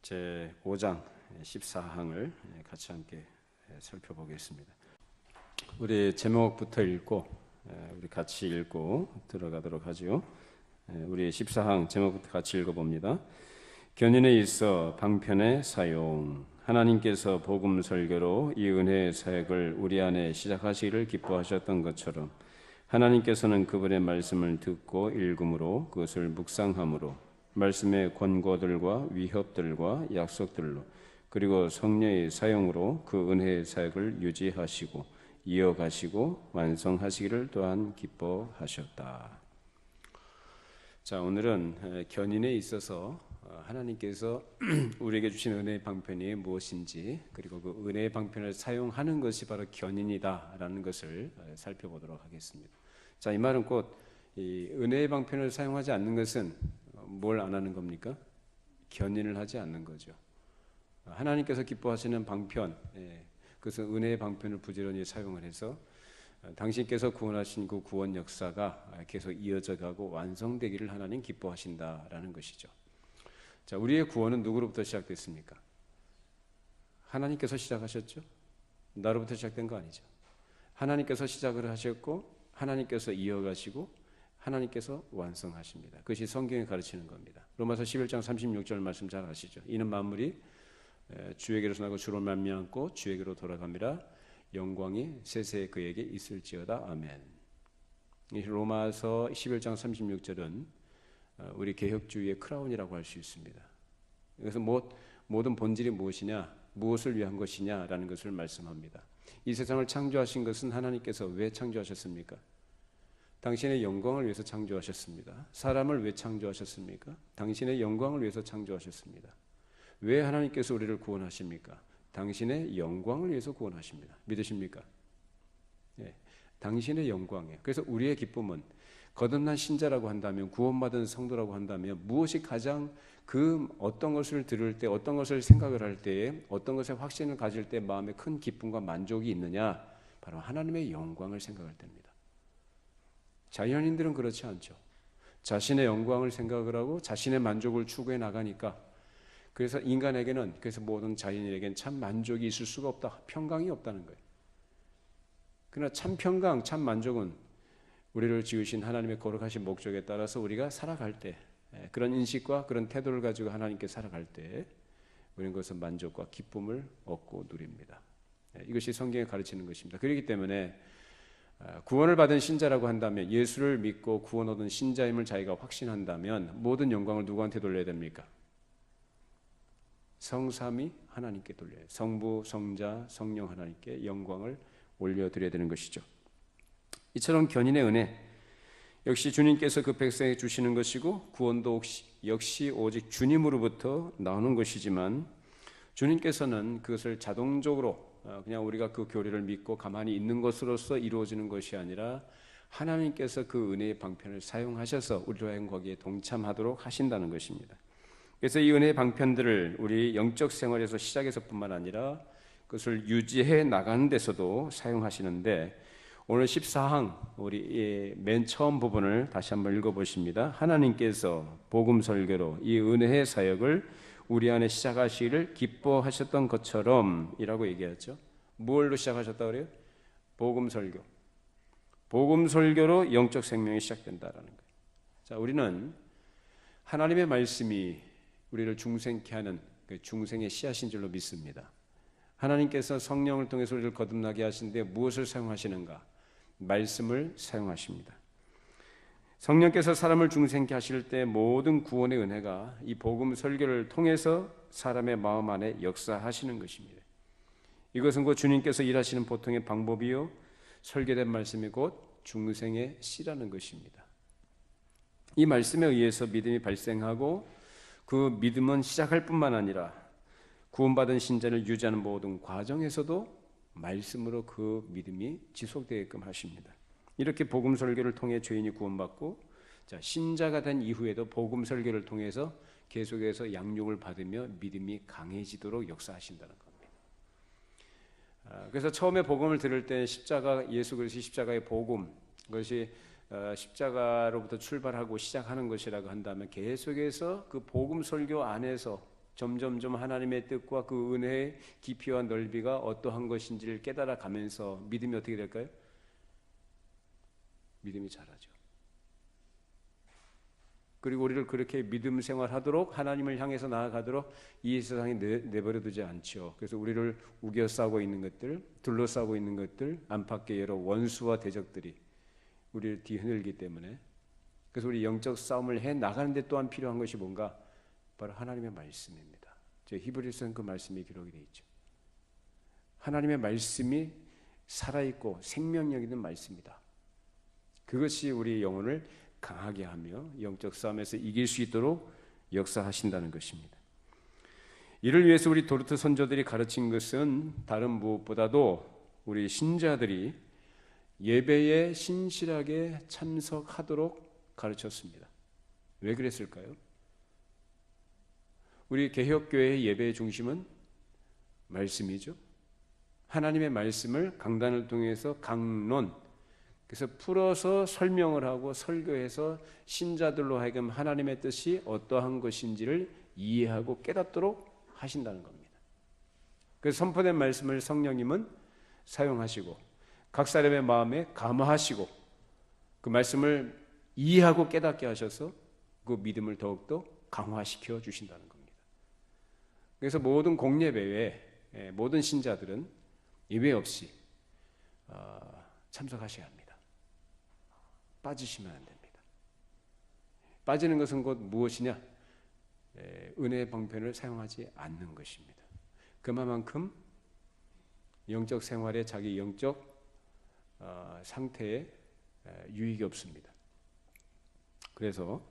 제 5장 14항을 같이 함께 살펴보겠습니다. 우리 제목부터 읽고 우리 같이 읽고 들어가도록 하죠. 우리 14항 제목부터 같이 읽어봅니다. 견인에 있어 방편의 사용. 하나님께서 복음 설교로 이 은혜의 사역을 우리 안에 시작하시기를 기뻐하셨던 것처럼 하나님께서는 그분의 말씀을 듣고 읽음으로 그것을 묵상함으로 말씀의 권고들과 위협들과 약속들로 그리고 성령의 사용으로 그 은혜의 사역을 유지하시고 이어가시고 완성하시기를 또한 기뻐하셨다. 자, 오늘은 견인에 있어서 하나님께서 우리에게 주신 은혜의 방편이 무엇인지 그리고 그 은혜의 방편을 사용하는 것이 바로 견인이다라는 것을 살펴보도록 하겠습니다. 자, 이 말은 곧 이 은혜의 방편을 사용하지 않는 것은 뭘 안 하는 겁니까? 견인을 하지 않는 거죠. 하나님께서 기뻐하시는 방편, 그것은 은혜의 방편을 부지런히 사용을 해서 당신께서 구원하신 그 구원 역사가 계속 이어져 가고 완성되기를 하나님 기뻐하신다라는 것이죠. 자, 우리의 구원은 누구로부터 시작됐습니까? 하나님께서 시작하셨죠? 나로부터 시작된 거 아니죠. 하나님께서 시작을 하셨고 하나님께서 이어가시고 하나님께서 완성하십니다. 그것이 성경이 가르치는 겁니다. 로마서 11장 36절 말씀 잘 아시죠? 이는 만물이 주에게로서 나고 주로 말미암고 주에게로 돌아갑니다. 영광이 세세 그에게 있을지어다. 아멘. 로마서 11장 36절은 우리 개혁주의의 크라운이라고 할 수 있습니다. 그래서 모든 본질이 무엇이냐, 무엇을 위한 것이냐라는 것을 말씀합니다. 이 세상을 창조하신 것은 하나님께서 왜 창조하셨습니까? 당신의 영광을 위해서 창조하셨습니다. 사람을 왜 창조하셨습니까? 당신의 영광을 위해서 창조하셨습니다. 왜 하나님께서 우리를 구원하십니까? 당신의 영광을 위해서 구원하십니다. 믿으십니까? 네, 당신의 영광이에요. 그래서 우리의 기쁨은 거듭난 신자라고 한다면, 구원받은 성도라고 한다면 무엇이 가장 그 어떤 것을 들을 때, 어떤 것을 생각을 할 때에, 어떤 것에 확신을 가질 때 마음에 큰 기쁨과 만족이 있느냐? 바로 하나님의 영광을 생각할 때입니다. 자연인들은 그렇지 않죠. 자신의 영광을 생각을 하고 자신의 만족을 추구해 나가니까, 그래서 인간에게는, 그래서 모든 자연인에게는 참 만족이 있을 수가 없다, 평강이 없다는 거예요. 그러나 참 평강, 참 만족은 우리를 지으신 하나님의 거룩하신 목적에 따라서 우리가 살아갈 때, 그런 인식과 그런 태도를 가지고 하나님께 살아갈 때 우리는 그것은 만족과 기쁨을 얻고 누립니다. 이것이 성경에 가르치는 것입니다. 그렇기 때문에 구원을 받은 신자라고 한다면, 예수를 믿고 구원 얻은 신자임을 자기가 확신한다면 모든 영광을 누구한테 돌려야 됩니까? 성삼위 하나님께 돌려요. 성부, 성자, 성령 하나님께 영광을 올려드려야 되는 것이죠. 이처럼 견인의 은혜 역시 주님께서 그 백성에게 주시는 것이고, 구원도 역시 오직 주님으로부터 나오는 것이지만, 주님께서는 그것을 자동적으로 그냥 우리가 그 교리를 믿고 가만히 있는 것으로서 이루어지는 것이 아니라 하나님께서 그 은혜의 방편을 사용하셔서 우리로 하여금 거기에 동참하도록 하신다는 것입니다. 그래서 이 은혜의 방편들을 우리 영적 생활에서 시작해서뿐만 아니라 그것을 유지해 나가는 데서도 사용하시는데, 오늘 14항 우리 맨 처음 부분을 다시 한번 읽어보십니다. 하나님께서 복음 설교로 이 은혜의 사역을 우리 안에 시작하시기를 기뻐하셨던 것처럼 이라고 얘기했죠. 뭘로 시작하셨다고 그래요? 복음 설교. 복음 설교로 영적 생명이 시작된다라는 거예요. 자, 우리는 하나님의 말씀이 우리를 중생케 하는 그 중생의 씨앗인 줄로 믿습니다. 하나님께서 성령을 통해서 우리를 거듭나게 하시는데 무엇을 사용하시는가? 말씀을 사용하십니다. 성령께서 사람을 중생케 하실 때 모든 구원의 은혜가 이 복음 설교를 통해서 사람의 마음 안에 역사하시는 것입니다. 이것은 곧 주님께서 일하시는 보통의 방법이요, 설교된 말씀이 곧 중생의 씨라는 것입니다. 이 말씀에 의해서 믿음이 발생하고, 그 믿음은 시작할 뿐만 아니라 구원받은 신자를 유지하는 모든 과정에서도 말씀으로 그 믿음이 지속되게끔 하십니다. 이렇게 복음 설교를 통해 죄인이 구원받고, 자, 신자가 된 이후에도 복음 설교를 통해서 계속해서 양육을 받으며 믿음이 강해지도록 역사하신다는 겁니다. 그래서 처음에 복음을 들을 때 십자가, 예수 그리스도의 십자가의 복음, 그것이 십자가로부터 출발하고 시작하는 것이라고 한다면 계속해서 그 복음 설교 안에서 점점점 하나님의 뜻과 그 은혜의 깊이와 넓이가 어떠한 것인지를 깨달아 가면서 믿음이 어떻게 될까요? 믿음이 자라죠. 그리고 우리를 그렇게 믿음 생활하도록 하나님을 향해서 나아가도록 이 세상에 내버려두지 않죠. 그래서 우리를 우겨싸고 있는 것들, 둘러싸고 있는 것들, 안팎의 여러 원수와 대적들이 우리를 뒤흔들기 때문에, 그래서 우리 영적 싸움을 해 나가는데 또한 필요한 것이 뭔가? 바로 하나님의 말씀입니다. 저 히브리서는 그 말씀이 기록이 되어 있죠. 하나님의 말씀이 살아있고 생명력 있는 말씀이다. 그것이 우리 영혼을 강하게 하며 영적 싸움에서 이길 수 있도록 역사하신다는 것입니다. 이를 위해서 우리 도르트 선조들이 가르친 것은 다른 무엇보다도 우리 신자들이 예배에 신실하게 참석하도록 가르쳤습니다. 왜 그랬을까요? 우리 개혁교회의 예배의 중심은 말씀이죠. 하나님의 말씀을 강단을 통해서 강론, 그래서 풀어서 설명을 하고 설교해서 신자들로 하여금 하나님의 뜻이 어떠한 것인지를 이해하고 깨닫도록 하신다는 겁니다. 그래서 선포된 말씀을 성령님은 사용하시고 각 사람의 마음에 감화하시고 그 말씀을 이해하고 깨닫게 하셔서 그 믿음을 더욱더 강화시켜 주신다는 겁니다. 그래서 모든 공예배에 모든 신자들은 예외 없이 참석하셔야 합니다. 빠지시면 안 됩니다. 빠지는 것은 곧 무엇이냐? 은혜의 방편을 사용하지 않는 것입니다. 그만큼 영적 생활에 자기 영적 상태에 유익이 없습니다. 그래서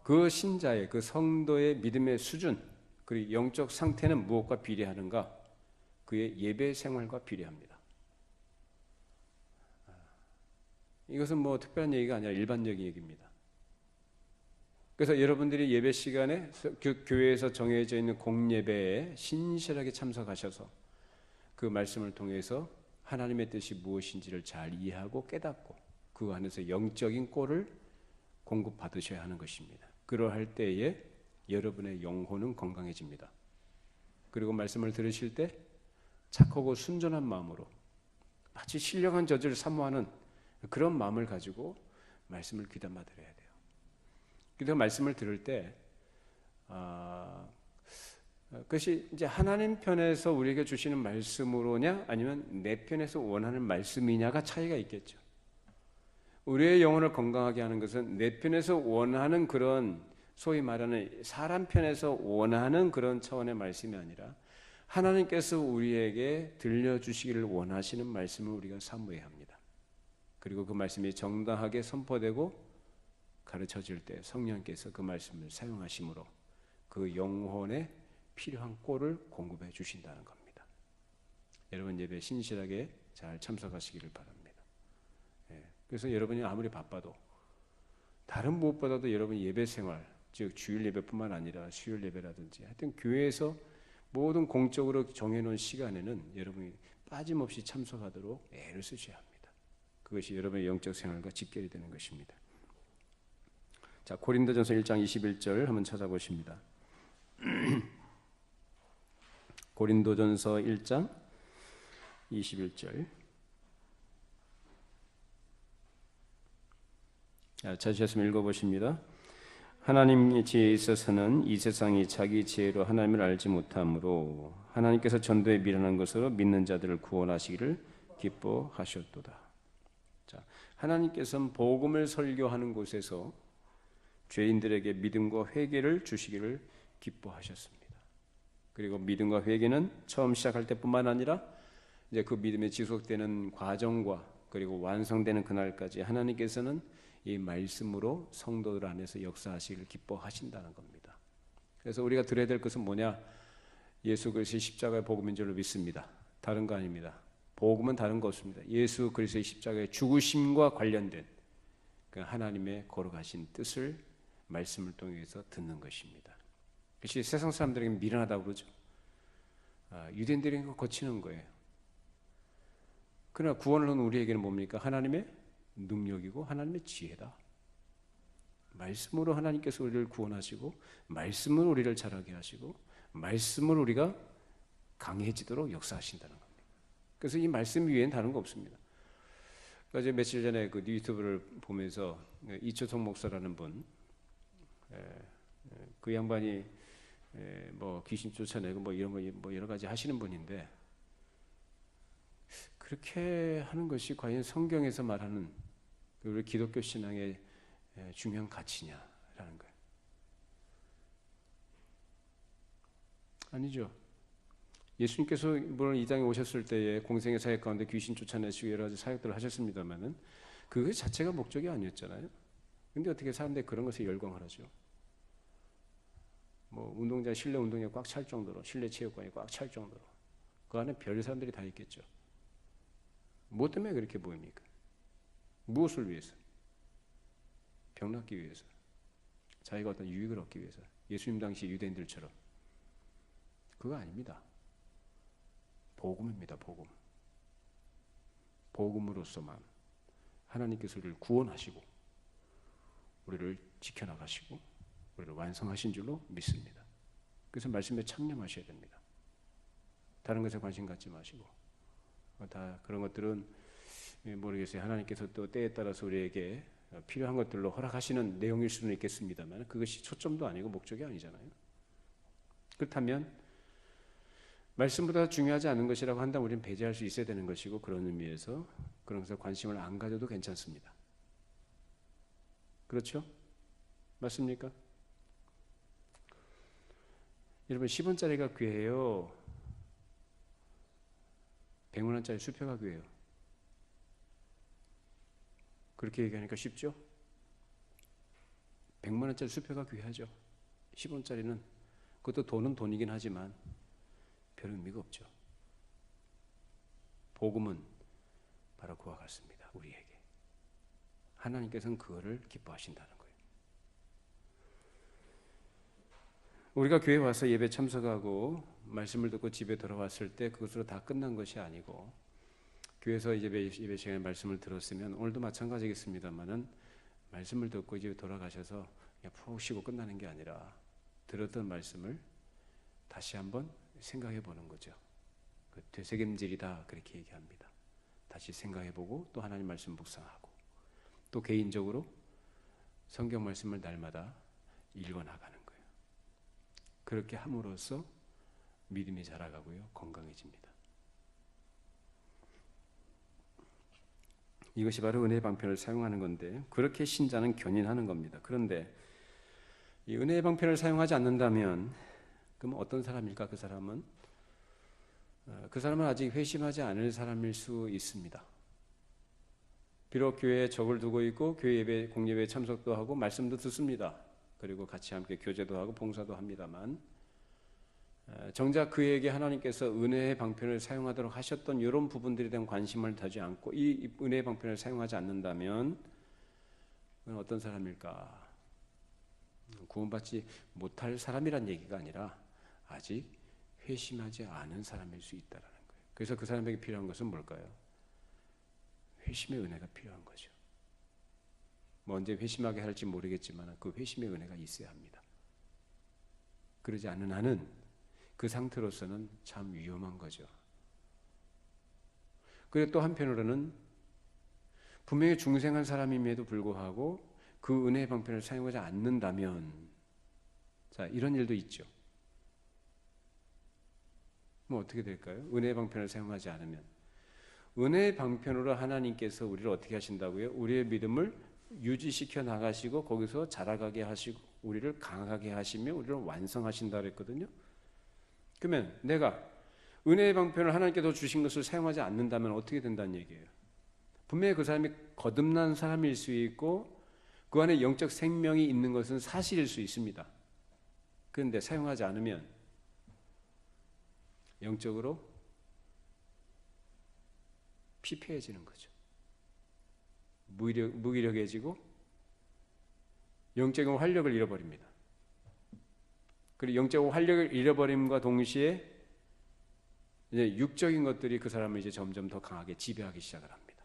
그 신자의 그 성도의 믿음의 수준 그리고 영적 상태는 무엇과 비례하는가? 그의 예배 생활과 비례합니다. 이것은 뭐 특별한 얘기가 아니라 일반적인 얘기입니다. 그래서 여러분들이 예배 시간에 교회에서 정해져 있는 공예배에 신실하게 참석하셔서 그 말씀을 통해서 하나님의 뜻이 무엇인지를 잘 이해하고 깨닫고 그 안에서 영적인 꼴을 공급받으셔야 하는 것입니다. 그러할 때에 여러분의 영혼은 건강해집니다. 그리고 말씀을 들으실 때 착하고 순전한 마음으로 마치 신령한 저주를 사모하는 그런 마음을 가지고 말씀을 귀담아 들어야 돼요. 그래서 말씀을 들을 때 그것이 이제 하나님 편에서 우리에게 주시는 말씀으로냐 아니면 내 편에서 원하는 말씀이냐가 차이가 있겠죠. 우리의 영혼을 건강하게 하는 것은 내 편에서 원하는 그런 소위 말하는 사람 편에서 원하는 그런 차원의 말씀이 아니라 하나님께서 우리에게 들려주시기를 원하시는 말씀을 우리가 사모해야 합니다. 그리고 그 말씀이 정당하게 선포되고 가르쳐질 때 성령께서 그 말씀을 사용하심으로 그 영혼에 필요한 꼴을 공급해 주신다는 겁니다. 여러분 예배에 신실하게 잘 참석하시기를 바랍니다. 그래서 여러분이 아무리 바빠도 다른 무엇보다도 여러분 예배 생활, 즉 주일 예배뿐만 아니라 수요일 예배라든지 하여튼 교회에서 모든 공적으로 정해놓은 시간에는 여러분이 빠짐없이 참석하도록 애를 쓰셔야 합니다. 그것이 여러분의 영적 생활과 직결이 되는 것입니다. 자, 고린도전서 1장 21절 한번 찾아보십니다. 고린도전서 1장 21절. 찾으셨으면 읽어보십니다. 하나님의 지혜에 있어서는 이 세상이 자기 지혜로 하나님을 알지 못하므로 하나님께서 전도에 미련한 것으로 믿는 자들을 구원하시기를 기뻐하셨도다. 자, 하나님께서는 복음을 설교하는 곳에서 죄인들에게 믿음과 회개를 주시기를 기뻐하셨습니다. 그리고 믿음과 회개는 처음 시작할 때뿐만 아니라 이제 그 믿음이 지속되는 과정과 그리고 완성되는 그날까지 하나님께서는 이 말씀으로 성도들 안에서 역사하시기를 기뻐하신다는 겁니다. 그래서 우리가 들어야 될 것은 뭐냐? 예수 그리스도의 십자가의 복음인 줄로 믿습니다. 다른 거 아닙니다. 복음은 다른 거 없습니다. 예수 그리스도의 십자가의 죽으심과 관련된 그 하나님의 거룩하신 뜻을 말씀을 통해서 듣는 것입니다. 그것이 세상 사람들에게 미련하다고 그러죠. 유대인들에게 거치는 거예요. 그러나 구원을 얻는 우리에게는 뭡니까? 하나님의 능력이고 하나님의 지혜다. 말씀으로 하나님께서 우리를 구원하시고 말씀으로 우리를 자라게 하시고 말씀으로 우리가 강해지도록 역사하신다는 겁니다. 그래서 이 말씀 위에는 다른 거 없습니다. 그러니까 며칠 전에 그 유튜브를 보면서 이초성 목사라는 분, 그 양반이 뭐 귀신 쫓아내고 뭐 이런 거 뭐 여러 가지 하시는 분인데, 그렇게 하는 것이 과연 성경에서 말하는 우리 기독교 신앙의 중요한 가치냐라는 거예요. 아니죠. 예수님께서 물론 이 땅에 오셨을 때에 공생의 사역 가운데 귀신 쫓아내시고 여러 가지 사역들을 하셨습니다만은 그 자체가 목적이 아니었잖아요. 근데 어떻게 사람들이 그런 것에 열광을 하죠? 뭐 운동장, 실내 운동장이 꽉 찰 정도로, 실내 체육관이 꽉 찰 정도로 그 안에 별 사람들이 다 있겠죠. 뭐 때문에 그렇게 보입니까? 무엇을 위해서? 병 낫기 위해서, 자기가 어떤 유익을 얻기 위해서, 예수님 당시 유대인들처럼. 그거 아닙니다. 복음입니다. 복음. 복음으로서만 하나님께서 우리를 구원하시고 우리를 지켜나가시고 우리를 완성하신 줄로 믿습니다. 그래서 말씀에 참념하셔야 됩니다. 다른 것에 관심 갖지 마시고, 다 그런 것들은 모르겠어요. 하나님께서 또 때에 따라서 우리에게 필요한 것들로 허락하시는 내용일 수는 있겠습니다만 그것이 초점도 아니고 목적이 아니잖아요. 그렇다면 말씀보다 중요하지 않은 것이라고 한다면 우리는 배제할 수 있어야 되는 것이고, 그런 의미에서 그런 것에 관심을 안 가져도 괜찮습니다. 그렇죠? 맞습니까? 여러분, 10원짜리가 귀해요? 100원짜리 수표가 귀해요? 그렇게 얘기하니까 쉽죠? 100만원짜리 수표가 귀하죠. 10원짜리는, 그것도 돈은 돈이긴 하지만 별 의미가 없죠. 복음은 바로 그와 같습니다. 우리에게 하나님께서는 그거를 기뻐하신다는 거예요. 우리가 교회 와서 예배 참석하고 말씀을 듣고 집에 돌아왔을 때 그것으로 다 끝난 것이 아니고, 교회에서 이제 예배 시간에 말씀을 들었으면 오늘도 마찬가지겠습니다만은 말씀을 듣고 이제 돌아가셔서 그냥 푹 쉬고 끝나는 게 아니라 들었던 말씀을 다시 한번 생각해 보는 거죠. 그 되새김질이다 그렇게 얘기합니다. 다시 생각해 보고 또 하나님 말씀 묵상하고 또 개인적으로 성경 말씀을 날마다 읽어 나가는 거예요. 그렇게 함으로써 믿음이 자라가고요, 건강해집니다. 이것이 바로 은혜의 방편을 사용하는 건데, 그렇게 신자는 견인하는 겁니다. 그런데 이 은혜의 방편을 사용하지 않는다면 그럼 어떤 사람일까? 그 사람은 아직 회심하지 않을 사람일 수 있습니다. 비록 교회에 적을 두고 있고 교회 예배, 공예배에 참석도 하고 말씀도 듣습니다. 그리고 같이 함께 교제도 하고 봉사도 합니다만, 정작 그에게 하나님께서 은혜의 방편을 사용하도록 하셨던 이런 부분들에 대한 관심을 두지 않고 이 은혜의 방편을 사용하지 않는다면 그건 어떤 사람일까? 구원받지 못할 사람이란 얘기가 아니라 아직 회심하지 않은 사람일 수 있다는 거예요. 그래서 그 사람에게 필요한 것은 뭘까요? 회심의 은혜가 필요한 거죠. 뭐 언제 회심하게 할지 모르겠지만 그 회심의 은혜가 있어야 합니다. 그러지 않는 한은 그 상태로서는 참 위험한 거죠. 그리고 또 한편으로는 분명히 중생한 사람임에도 불구하고 그 은혜의 방편을 사용하지 않는다면, 자, 이런 일도 있죠. 뭐 어떻게 될까요? 은혜의 방편을 사용하지 않으면 은혜의 방편으로 하나님께서 우리를 어떻게 하신다고요? 우리의 믿음을 유지시켜 나가시고 거기서 자라가게 하시고 우리를 강하게 하시며 우리를 완성하신다 그랬거든요. 그러면 내가 은혜의 방편을 하나님께서 주신 것을 사용하지 않는다면 어떻게 된다는 얘기예요? 분명히 그 사람이 거듭난 사람일 수 있고 그 안에 영적 생명이 있는 것은 사실일 수 있습니다. 그런데 사용하지 않으면 영적으로 피폐해지는 거죠. 무기력해지고 영적인 활력을 잃어버립니다. 그리고 영적 활력을 잃어버림과 동시에 이제 육적인 것들이 그 사람을 이제 점점 더 강하게 지배하기 시작을 합니다.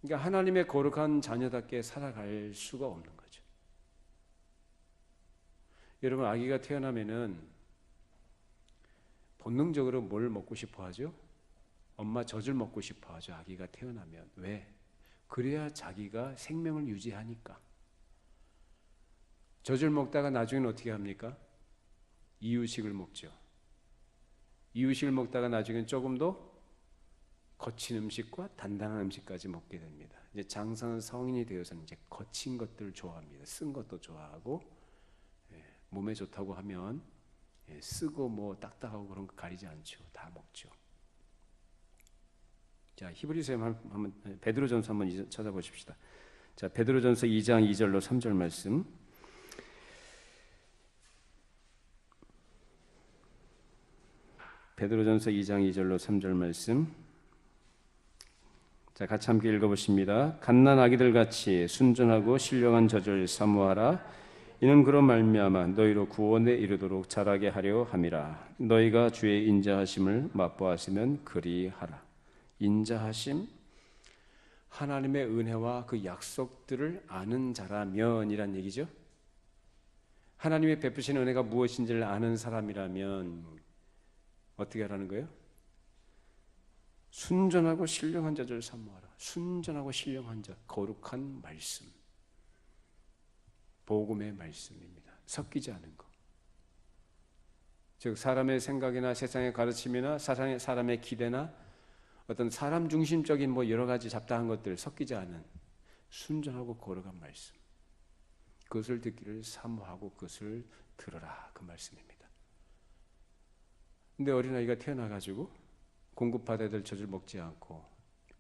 그러니까 하나님의 거룩한 자녀답게 살아갈 수가 없는 거죠. 여러분, 아기가 태어나면은 본능적으로 뭘 먹고 싶어 하죠? 엄마 젖을 먹고 싶어 하죠. 아기가 태어나면. 왜? 그래야 자기가 생명을 유지하니까. 젖을 먹다가 나중에는 어떻게 합니까? 이유식을 먹죠. 이유식을 먹다가 나중에는 조금 더 거친 음식과 단단한 음식까지 먹게 됩니다. 이제 장성한 성인이 되어서는 이제 거친 것들을 좋아합니다. 쓴 것도 좋아하고, 몸에 좋다고 하면 쓰고 뭐 딱딱하고 그런 거 가리지 않죠. 다 먹죠. 자, 히브리서 한번 베드로전서 한번 찾아보십시다. 자, 베드로전서 2장 2절로 3절 말씀. 베드로전서 2장 2절로 3절 말씀. 자, 같이 함께 읽어보십니다. 갓난 아기들 같이 순전하고 신령한 젖을 사모하라. 이는 그로 말미암아 너희로 구원에 이르도록 자라게 하려 함이라. 너희가 주의 인자하심을 맛보았으면 그리하라. 인자하심, 하나님의 은혜와 그 약속들을 아는 자라면이란 얘기죠. 하나님의 베푸신 은혜가 무엇인지를 아는 사람이라면 어떻게 하라는 거예요? 순전하고 신령한 젖을 사모하라. 순전하고 신령한 젖, 거룩한 말씀, 복음의 말씀입니다. 섞이지 않은 것. 즉 사람의 생각이나 세상의 가르침이나 사람의 기대나 어떤 사람 중심적인 뭐 여러 가지 잡다한 것들 섞이지 않은 순전하고 거룩한 말씀, 그것을 듣기를 사모하고 그것을 들으라, 그 말씀입니다. 근데 어린아이가 태어나가지고 공급받아야 될 젖을 먹지 않고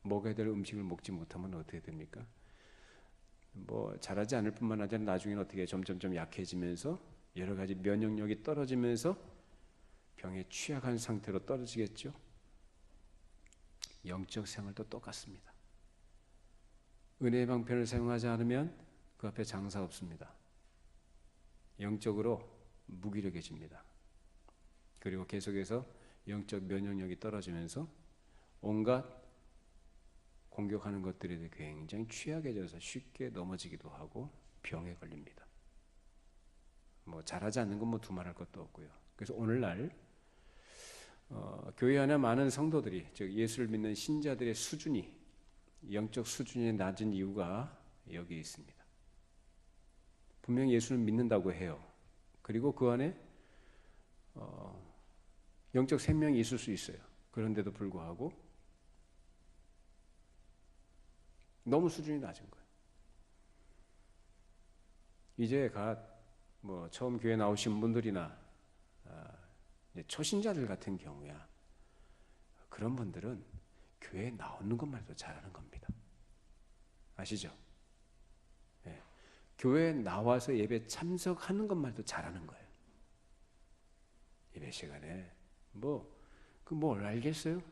먹어야 될 음식을 먹지 못하면 어떻게 됩니까? 뭐 자라지 않을 뿐만 아니라 나중에는 어떻게 점점점 약해지면서 여러 가지 면역력이 떨어지면서 병에 취약한 상태로 떨어지겠죠. 영적 생활도 똑같습니다. 은혜의 방편을 사용하지 않으면 그 앞에 장사 없습니다. 영적으로 무기력해집니다. 그리고 계속해서 영적 면역력이 떨어지면서 온갖 공격하는 것들에 굉장히 취약해져서 쉽게 넘어지기도 하고 병에 걸립니다. 뭐 잘하지 않는 건 뭐 두말할 것도 없고요. 그래서 오늘날 교회 안에 많은 성도들이, 즉 예수를 믿는 신자들의 수준이, 영적 수준이 낮은 이유가 여기에 있습니다. 분명히 예수를 믿는다고 해요. 그리고 그 안에 영적 생명이 있을 수 있어요. 그런데도 불구하고 너무 수준이 낮은 거예요. 이제 뭐 처음 교회 나오신 분들이나 초신자들 같은 경우야, 그런 분들은 교회에 나오는 것만 해도 잘하는 겁니다. 아시죠? 네. 교회에 나와서 예배 참석하는 것만 해도 잘하는 거예요. 예배 시간에 뭘 알겠어요?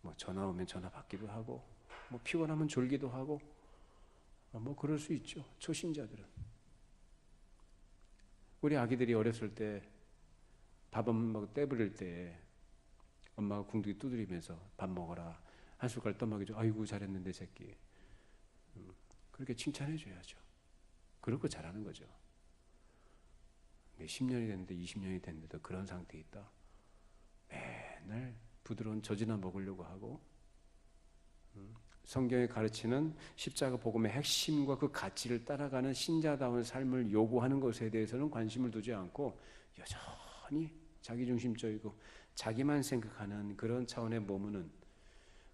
뭐 전화 오면 전화 받기도 하고, 뭐 피곤하면 졸기도 하고, 뭐 그럴 수 있죠. 초신자들은. 우리 아기들이 어렸을 때 밥 안 먹고 떼부릴 때 엄마가 궁둥이 두드리면서 밥 먹어라, 한 숟갈 떠먹여줘. 아이고 잘했는데 새끼. 그렇게 칭찬해 줘야죠. 그러고 잘하는 거죠. 10년이 됐는데 20년이 됐는데도 그런 상태에 있다. 맨날 부드러운 젖이나 먹으려고 하고, 성경이 가르치는 십자가 복음의 핵심과 그 가치를 따라가는 신자다운 삶을 요구하는 것에 대해서는 관심을 두지 않고 여전히 자기중심적이고 자기만 생각하는 그런 차원에 머무는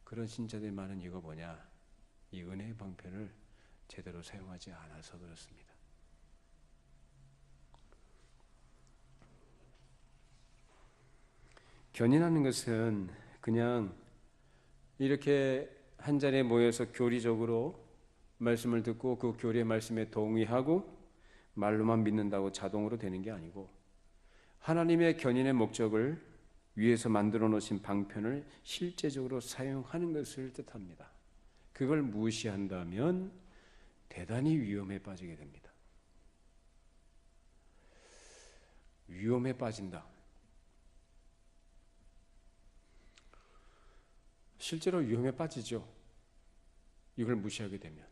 그런 신자들이 많은 이유가 뭐냐? 이 은혜의 방편을 제대로 사용하지 않아서 그렇습니다. 견인하는 것은 그냥 이렇게 한 자리에 모여서 교리적으로 말씀을 듣고 그 교리의 말씀에 동의하고 말로만 믿는다고 자동으로 되는 게 아니고, 하나님의 견인의 목적을 위해서 만들어 놓으신 방편을 실제적으로 사용하는 것을 뜻합니다. 그걸 무시한다면 대단히 위험에 빠지게 됩니다. 위험에 빠진다. 실제로 위험에 빠지죠. 이걸 무시하게 되면.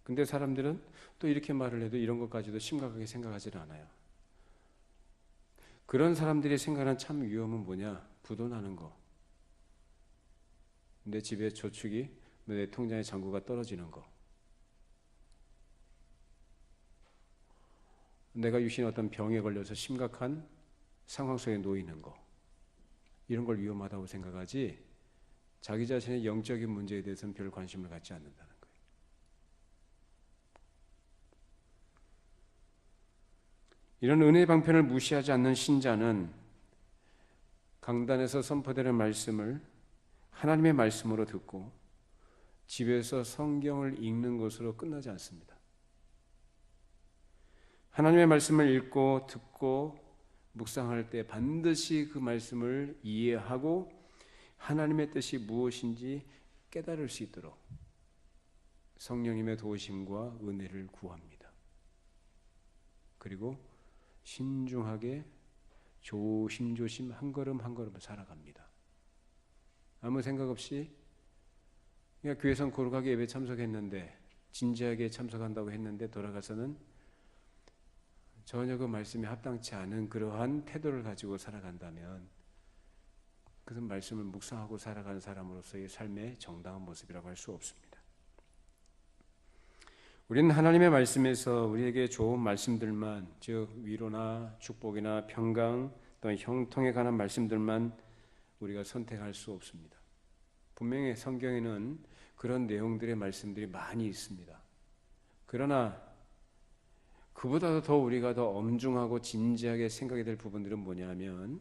근데 사람들은 또 이렇게 말을 해도 이런 것까지도 심각하게 생각하지는 않아요. 그런 사람들이 생각하는 참 위험은 뭐냐? 부도나는 거. 내 집에 저축이, 내 통장에 잔고가 떨어지는 거. 내가 유신 어떤 병에 걸려서 심각한 상황 속에 놓이는 거. 이런 걸 위험하다고 생각하지 자기 자신의 영적인 문제에 대해서는 별 관심을 갖지 않는다는 거예요. 이런 은혜의 방편을 무시하지 않는 신자는 강단에서 선포되는 말씀을 하나님의 말씀으로 듣고 집에서 성경을 읽는 것으로 끝나지 않습니다. 하나님의 말씀을 읽고 듣고 묵상할 때 반드시 그 말씀을 이해하고 하나님의 뜻이 무엇인지 깨달을 수 있도록 성령님의 도우심과 은혜를 구합니다. 그리고 신중하게 조심조심 한 걸음 한 걸음 살아갑니다. 아무 생각 없이 그냥 교회선 거룩하게 예배 참석했는데 진지하게 참석한다고 했는데 돌아가서는 전혀 그 말씀에 합당치 않은 그러한 태도를 가지고 살아간다면 그것은 말씀을 묵상하고 살아가는 사람으로서의 삶의 정당한 모습이라고 할 수 없습니다. 우리는 하나님의 말씀에서 우리에게 좋은 말씀들만, 즉 위로나 축복이나 평강 또는 형통에 관한 말씀들만 우리가 선택할 수 없습니다. 분명히 성경에는 그런 내용들의 말씀들이 많이 있습니다. 그러나 그보다도 더 우리가 더 엄중하고 진지하게 생각해야 될 부분들은 뭐냐면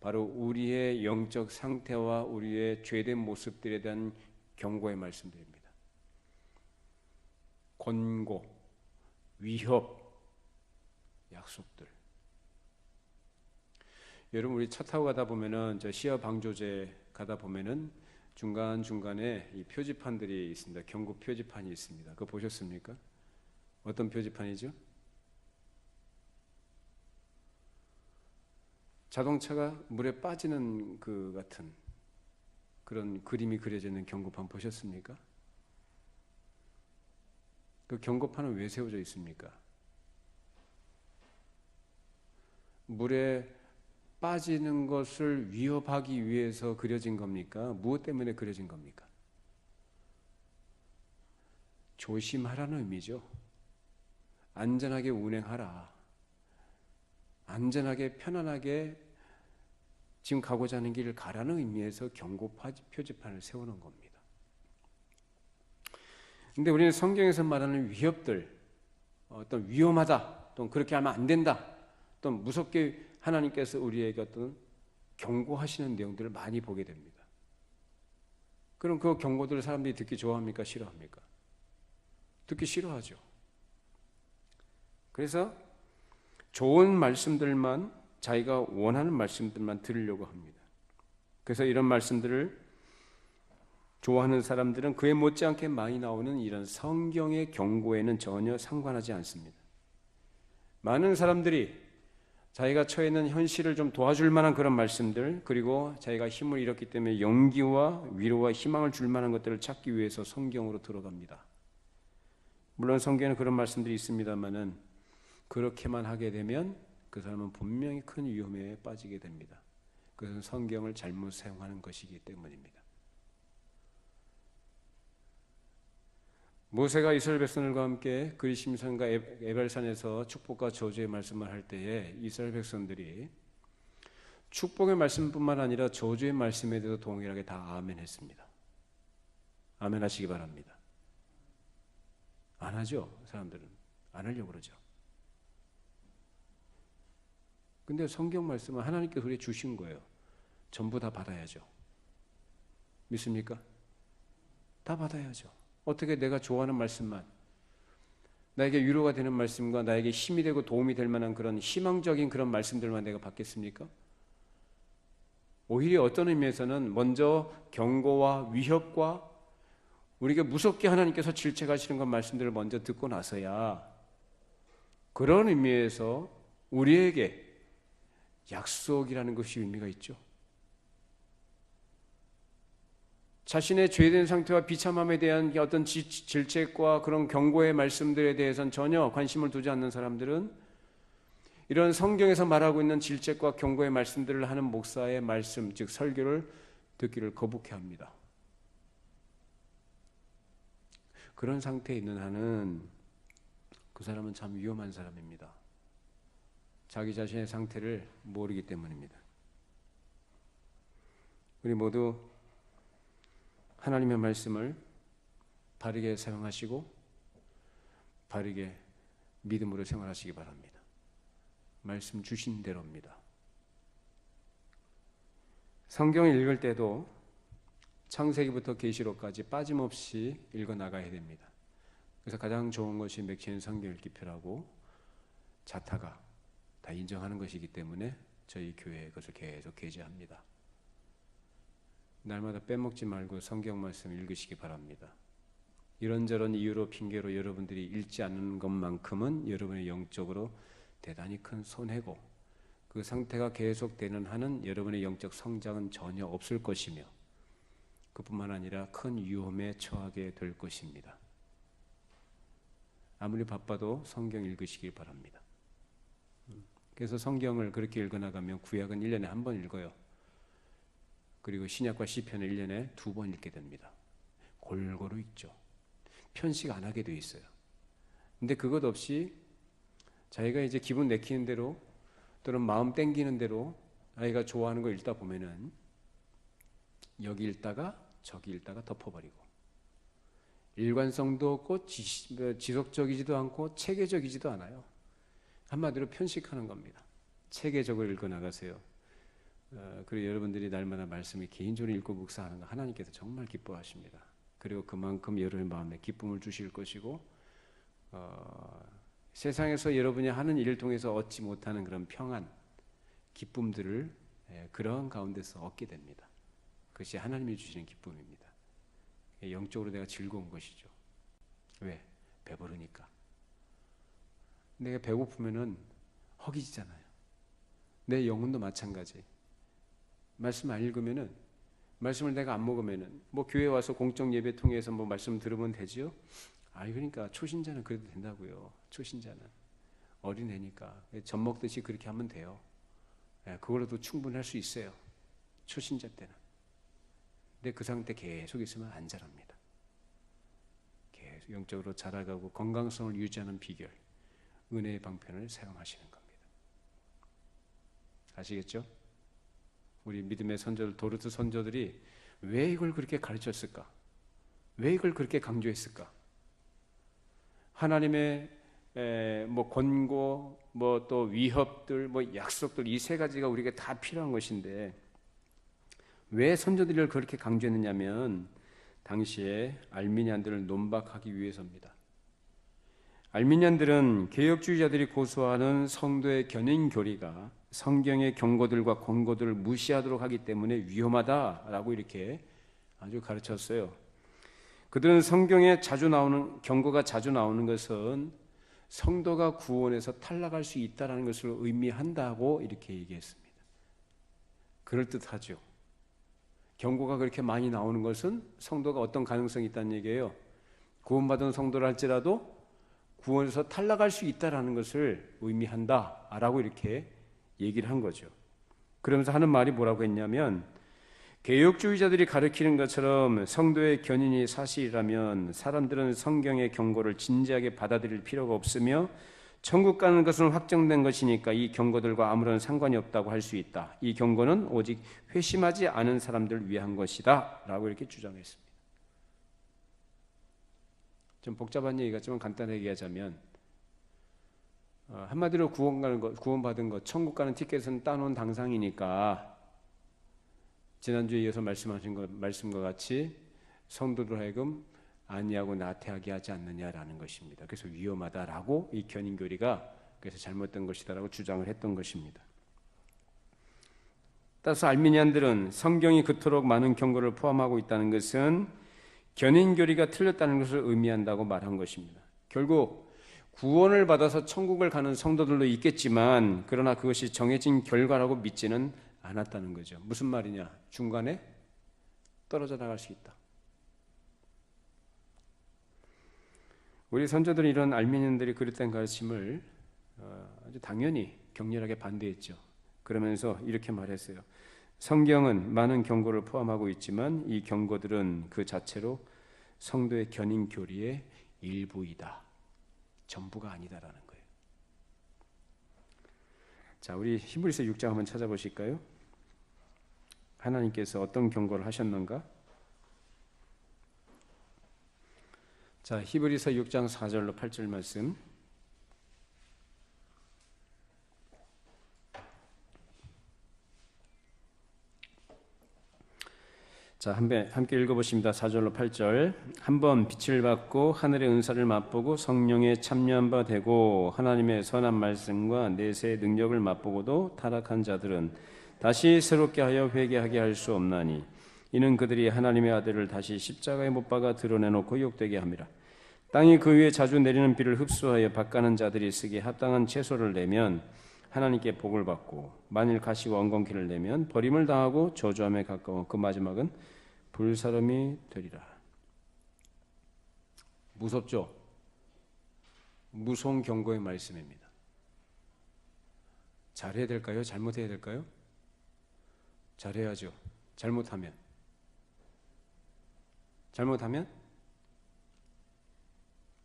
바로 우리의 영적 상태와 우리의 죄된 모습들에 대한 경고의 말씀들입니다. 권고, 위협, 약속들. 여러분 우리 차 타고 가다 보면은 저 시야 방조제 가다 보면은 중간 중간에 이 표지판들이 있습니다. 경고 표지판이 있습니다. 그거 보셨습니까? 어떤 표지판이죠? 자동차가 물에 빠지는 그 같은 그런 그림이 그려져 있는 경고판 보셨습니까? 그 경고판은 왜 세워져 있습니까? 물에 빠지는 것을 위협하기 위해서 그려진 겁니까? 무엇 때문에 그려진 겁니까? 조심하라는 의미죠. 안전하게 운행하라. 안전하게 편안하게 지금 가고자 하는 길을 가라는 의미에서 경고 표지판을 세우는 겁니다. 근데 우리는 성경에서 말하는 위협들, 어떤 위험하다, 또 그렇게 하면 안 된다, 또 무섭게 하나님께서 우리에게 어떤 경고하시는 내용들을 많이 보게 됩니다. 그럼 그 경고들을 사람들이 듣기 좋아합니까? 싫어합니까? 듣기 싫어하죠. 그래서 좋은 말씀들만 자기가 원하는 말씀들만 들으려고 합니다. 그래서 이런 말씀들을 좋아하는 사람들은 그에 못지않게 많이 나오는 이런 성경의 경고에는 전혀 상관하지 않습니다. 많은 사람들이 자기가 처해 있는 현실을 좀 도와줄 만한 그런 말씀들, 그리고 자기가 힘을 잃었기 때문에 용기와 위로와 희망을 줄 만한 것들을 찾기 위해서 성경으로 들어갑니다. 물론 성경에는 그런 말씀들이 있습니다만은 그렇게만 하게 되면 그 사람은 분명히 큰 위험에 빠지게 됩니다. 그것은 성경을 잘못 사용하는 것이기 때문입니다. 모세가 이스라엘 백성들과 함께 그리심산과 에발산에서 축복과 저주의 말씀을 할 때에 이스라엘 백성들이 축복의 말씀뿐만 아니라 저주의 말씀에 대해서 동일하게 다 아멘 했습니다. 아멘 하시기 바랍니다. 안 하죠. 사람들은 안 하려고 그러죠. 근데 성경 말씀은 하나님께서 우리에게 주신 거예요. 전부 다 받아야죠. 믿습니까? 다 받아야죠. 어떻게 내가 좋아하는 말씀만, 나에게 위로가 되는 말씀과 나에게 힘이 되고 도움이 될 만한 그런 희망적인 그런 말씀들만 내가 받겠습니까? 오히려 어떤 의미에서는 먼저 경고와 위협과 우리에게 무섭게 하나님께서 질책하시는 것 말씀들을 먼저 듣고 나서야 그런 의미에서 우리에게 약속이라는 것이 의미가 있죠. 자신의 죄된 상태와 비참함에 대한 어떤 질책과 그런 경고의 말씀들에 대해서는 전혀 관심을 두지 않는 사람들은 이런 성경에서 말하고 있는 질책과 경고의 말씀들을 하는 목사의 말씀, 즉 설교를 듣기를 거북해합니다. 그런 상태에 있는 한은 그 사람은 참 위험한 사람입니다. 자기 자신의 상태를 모르기 때문입니다. 우리 모두 하나님의 말씀을 바르게 사용하시고 바르게 믿음으로 생활하시기 바랍니다. 말씀 주신 대로입니다. 성경을 읽을 때도 창세기부터 계시록까지 빠짐없이 읽어나가야 됩니다. 그래서 가장 좋은 것이 맥시는 성경 읽기 표라고 자타가 다 인정하는 것이기 때문에 저희 교회에 그것을 계속 게재합니다. 날마다 빼먹지 말고 성경 말씀 읽으시기 바랍니다. 이런저런 이유로 핑계로 여러분들이 읽지 않는 것만큼은 여러분의 영적으로 대단히 큰 손해고 그 상태가 계속되는 한은 여러분의 영적 성장은 전혀 없을 것이며 그뿐만 아니라 큰 위험에 처하게 될 것입니다. 아무리 바빠도 성경 읽으시길 바랍니다. 그래서 성경을 그렇게 읽어나가면 구약은 1년에 한 번 읽어요. 그리고 신약과 시편을 1년에 2번 읽게 됩니다. 골고루 읽죠. 편식 안 하게 돼 있어요. 근데 그것 없이 자기가 이제 기분 내키는 대로 또는 마음 땡기는 대로 아이가 좋아하는 거 읽다 보면은 여기 읽다가 저기 읽다가 덮어버리고 일관성도 없고 지속적이지도 않고 체계적이지도 않아요. 한마디로 편식하는 겁니다. 체계적으로 읽어나가세요. 그리고 여러분들이 날마다 말씀을 개인적으로 읽고 묵상하는 거 하나님께서 정말 기뻐하십니다. 그리고 그만큼 여러분의 마음에 기쁨을 주실 것이고 세상에서 여러분이 하는 일을 통해서 얻지 못하는 그런 평안, 기쁨들을 그런 가운데서 얻게 됩니다. 그것이 하나님이 주시는 기쁨입니다. 영적으로 내가 즐거운 것이죠. 왜? 배부르니까. 내가 배고프면은 허기지잖아요. 내 영혼도 마찬가지. 말씀 안 읽으면은 말씀을 내가 안 먹으면은 뭐 교회 와서 공적 예배 통해서 뭐 말씀 들으면 되지요? 그러니까 초신자는 그래도 된다고요. 초신자는 어린애니까 젖 먹듯이 그렇게 하면 돼요. 그걸로도 충분할 수 있어요. 초신자 때는. 근데 그 상태 계속 있으면 안 자랍니다. 계속 영적으로 자라가고 건강성을 유지하는 비결, 은혜의 방편을 사용하시는 겁니다. 아시겠죠? 우리 믿음의 선조들, 도르트 선조들이 왜 이걸 그렇게 가르쳤을까? 왜 이걸 그렇게 강조했을까? 하나님의 뭐 권고, 뭐 또 위협들, 뭐 약속들 이 세 가지가 우리에게 다 필요한 것인데 왜 선조들을 그렇게 강조했느냐면 당시에 알미니안들을 논박하기 위해서입니다. 알미니안들은 개혁주의자들이 고수하는 성도의 견인 교리가 성경의 경고들과 권고들을 무시하도록 하기 때문에 위험하다라고 이렇게 아주 가르쳤어요. 그들은 성경에 자주 나오는 경고가 자주 나오는 것은 성도가 구원에서 탈락할 수 있다는 것을 의미한다고 이렇게 얘기했습니다. 그럴듯하죠. 경고가 그렇게 많이 나오는 것은 성도가 어떤 가능성이 있다는 얘기예요. 구원받은 성도를 할지라도 구원에서 탈락할 수 있다는 것을 의미한다라고 이렇게 얘기를 한 거죠. 그러면서 하는 말이 뭐라고 했냐면 개혁주의자들이 가르치는 것처럼 성도의 견인이 사실이라면 사람들은 성경의 경고를 진지하게 받아들일 필요가 없으며 천국 가는 것은 확정된 것이니까 이 경고들과 아무런 상관이 없다고 할 수 있다. 이 경고는 오직 회심하지 않은 사람들을 위한 것이다 라고 이렇게 주장했습니다. 좀 복잡한 얘기 같지만 간단하게 얘기하자면 한마디로 구원받은 것, 천국 가는 티켓은 따놓은 당상이니까 지난주에 이어서 말씀과 같이 성도들 하여금 아니하고 나태하게 하지 않느냐라는 것입니다. 그래서 위험하다라고 이 견인교리가 그래서 잘못된 것이다라고 주장을 했던 것입니다. 따라서 알미니안들은 성경이 그토록 많은 경고를 포함하고 있다는 것은 견인교리가 틀렸다는 것을 의미한다고 말한 것입니다. 결국 구원을 받아서 천국을 가는 성도들도 있겠지만 그러나 그것이 정해진 결과라고 믿지는 않았다는 거죠. 무슨 말이냐? 중간에 떨어져 나갈 수 있다. 우리 선조들은 이런 알미니언들이 그릇된 가르침을 아주 당연히 격렬하게 반대했죠. 그러면서 이렇게 말했어요. 성경은 많은 경고를 포함하고 있지만 이 경고들은 그 자체로 성도의 견인 교리의 일부이다. 전부가 아니다라는 거예요. 자, 우리 히브리서 6장 한번 찾아보실까요? 하나님께서 어떤 경고를 하셨는가? 자, 히브리서 6장 4절로 8절 말씀. 자, 함께 읽어보십니다. 4절로 8절. 한번 빛을 받고 하늘의 은사를 맛보고 성령에 참여한 바 되고 하나님의 선한 말씀과 내세의 능력을 맛보고도 타락한 자들은 다시 새롭게 하여 회개하게 할 수 없나니 이는 그들이 하나님의 아들을 다시 십자가에 못 박아 드러내놓고 욕되게 함이라. 땅이 그 위에 자주 내리는 비를 흡수하여 밭가는 자들이 쓰기에 합당한 채소를 내면 하나님께 복을 받고 만일 가시고 엉겅퀴를 내면 버림을 당하고 저주함에 가까워 그 마지막은 불사름이 되리라. 무섭죠? 무서운 경고의 말씀입니다. 잘해야 될까요? 잘못해야 될까요? 잘해야죠. 잘못하면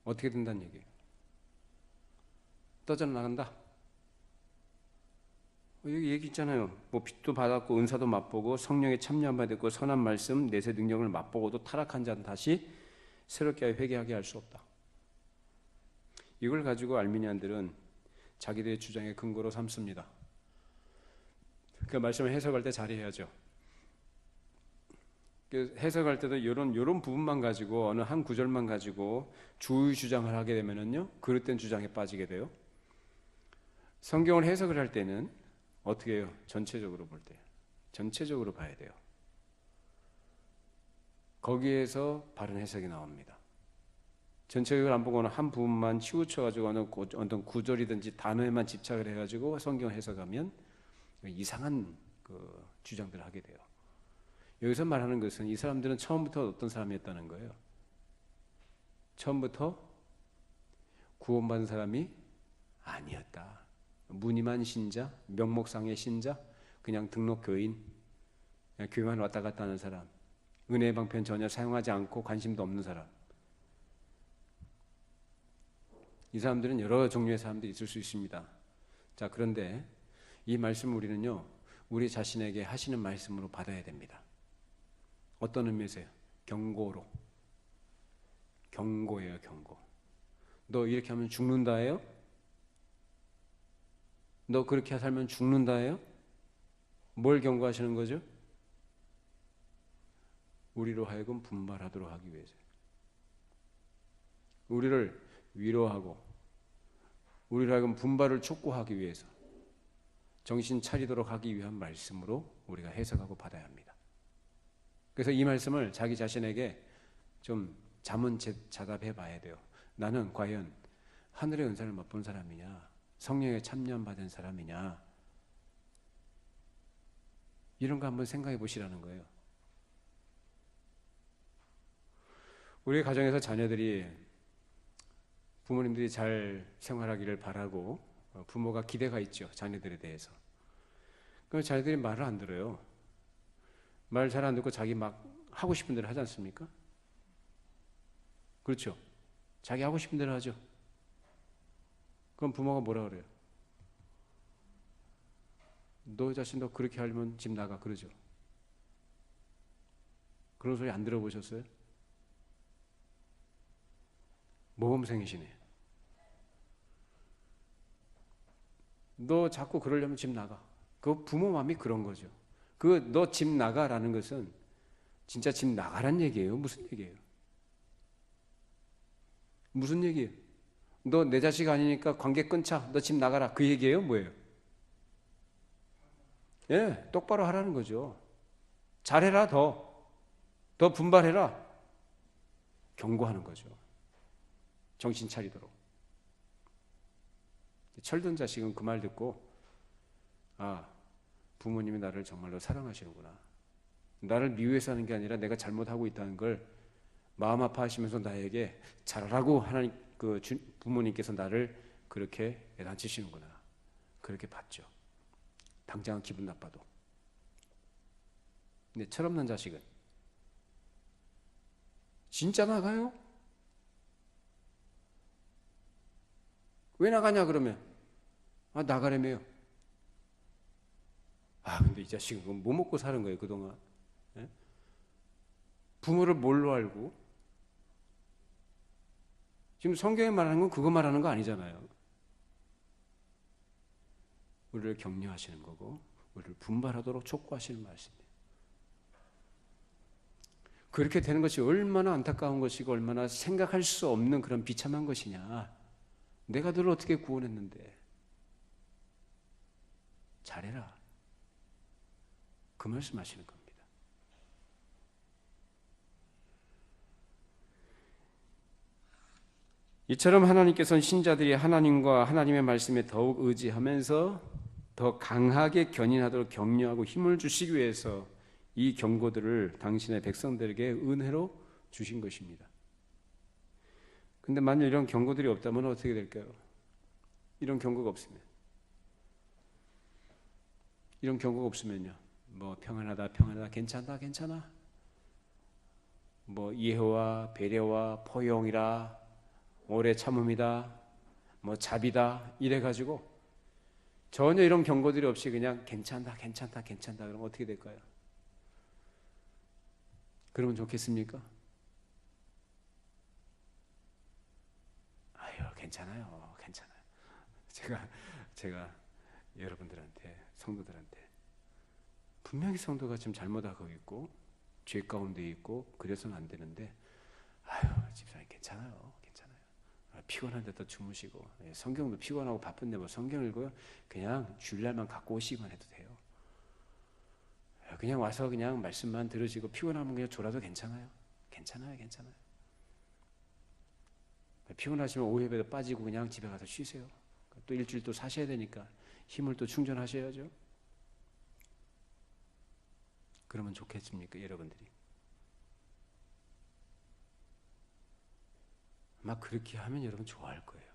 어떻게 된다는 얘기예요? 떠져 나간다. 여기 얘기 있잖아요. 뭐 빛도 받았고 은사도 맛보고 성령에 참여한 바 됐고 선한 말씀 내세 능력을 맛보고도 타락한 자는 다시 새롭게 회개하게 할 수 없다. 이걸 가지고 알미니안들은 자기들의 주장의 근거로 삼습니다. 그 말씀을 해석할 때 잘해야죠. 해석할 때도 이런 부분만 가지고 어느 한 구절만 가지고 주의 주장을 하게 되면은요 그릇된 주장에 빠지게 돼요. 성경을 해석을 할 때는 어떻게 해요? 전체적으로 볼 때 전체적으로 봐야 돼요. 거기에서 바른 해석이 나옵니다. 전체적으로 안 보고는 한 부분만 치우쳐가지고 어떤 구절이든지 단어에만 집착을 해가지고 성경 해석하면 이상한 그 주장들을 하게 돼요. 여기서 말하는 것은 이 사람들은 처음부터 어떤 사람이었다는 거예요. 처음부터 구원받은 사람이 아니었다. 무늬만 신자, 명목상의 신자, 그냥 등록 교인, 그냥 교회만 왔다 갔다 하는 사람, 은혜의 방편 전혀 사용하지 않고 관심도 없는 사람. 이 사람들은 여러 종류의 사람들이 있을 수 있습니다. 자, 그런데 이 말씀을 우리는요, 우리 자신에게 하시는 말씀으로 받아야 됩니다. 어떤 의미에서요? 경고로. 경고예요, 경고. 너 이렇게 하면 죽는다예요? 너 그렇게 살면 죽는다예요? 뭘 경고하시는 거죠? 우리로 하여금 분발하도록 하기 위해서요. 우리를 위로하고 우리로 하여금 분발을 촉구하기 위해서 정신 차리도록 하기 위한 말씀으로 우리가 해석하고 받아야 합니다. 그래서 이 말씀을 자기 자신에게 좀 자문자답해 봐야 돼요. 나는 과연 하늘의 은사를 맛본 사람이냐, 성령에 참여한 받은 사람이냐, 이런 거 한번 생각해 보시라는 거예요. 우리 가정에서 자녀들이 부모님들이 잘 생활하기를 바라고 부모가 기대가 있죠. 자녀들에 대해서. 그럼 자녀들이 말을 안 들어요. 말 잘 안 듣고 자기 막 하고 싶은 대로 하지 않습니까? 그렇죠? 자기 하고 싶은 대로 하죠. 그럼 부모가 뭐라 그래요? 너 자신 너 그렇게 하려면 집 나가 그러죠. 그런 소리 안 들어보셨어요? 모범생이시네. 너 자꾸 그러려면 집 나가. 그 부모 마음이 그런 거죠. 그 너 집 나가라는 것은 진짜 집 나가란 얘기예요? 무슨 얘기예요? 무슨 얘기예요? 너 내 자식 아니니까 관계 끊자. 너 집 나가라. 그 얘기예요? 뭐예요? 예, 똑바로 하라는 거죠. 잘해라 더 분발해라. 경고하는 거죠. 정신 차리도록. 철든 자식은 그 말 듣고 아, 부모님이 나를 정말로 사랑하시는구나. 나를 미워해서 하는 게 아니라 내가 잘못하고 있다는 걸 마음 아파하시면서 나에게 잘하라고 하나님 부모님께서 나를 그렇게 애단치시는구나. 그렇게 봤죠. 당장은 기분 나빠도. 근데 철없는 자식은 진짜 나가요? 왜 나가냐 그러면 나가려며요. 근데 이 자식은 뭐 먹고 사는 거예요 그동안? 예? 부모를 뭘로 알고? 지금 성경에 말하는 건 그거 말하는 거 아니잖아요. 우리를 격려하시는 거고 우리를 분발하도록 촉구하시는 말씀이에요. 그렇게 되는 것이 얼마나 안타까운 것이고 얼마나 생각할 수 없는 그런 비참한 것이냐. 내가 너를 어떻게 구원했는데 잘해라. 그 말씀하시는 겁니다. 이처럼 하나님께서는 신자들이 하나님과 하나님의 말씀에 더욱 의지하면서 더 강하게 견인하도록 격려하고 힘을 주시기 위해서 이 경고들을 당신의 백성들에게 은혜로 주신 것입니다. 근데 만약 이런 경고들이 없다면 어떻게 될까요? 이런 경고가 없으면. 이런 경고가 없으면요. 뭐 평안하다, 괜찮아. 뭐 이해와 배려와 포용이라, 오래 참음이다, 뭐 자비다 이래가지고 전혀 이런 경고들이 없이 그냥 괜찮다 그러면 어떻게 될까요? 그러면 좋겠습니까? 괜찮아요. 제가 여러분들한테, 성도들한테 분명히 성도가 지금 잘못하고 있고 죄 가운데 있고 그래서는 안 되는데 집사님 괜찮아요. 피곤한데 또 주무시고 성경도 피곤하고 바쁜데 뭐 성경 읽어요? 그냥 주일날만 갖고 오시기만 해도 돼요. 그냥 와서 그냥 말씀만 들으시고 피곤하면 그냥 졸아도 괜찮아요. 피곤하시면 오후 예배도 빠지고 그냥 집에 가서 쉬세요. 또 일주일 또 사셔야 되니까 힘을 또 충전하셔야죠. 그러면 좋겠습니까, 여러분들이? 아마 그렇게 하면 여러분 좋아할 거예요.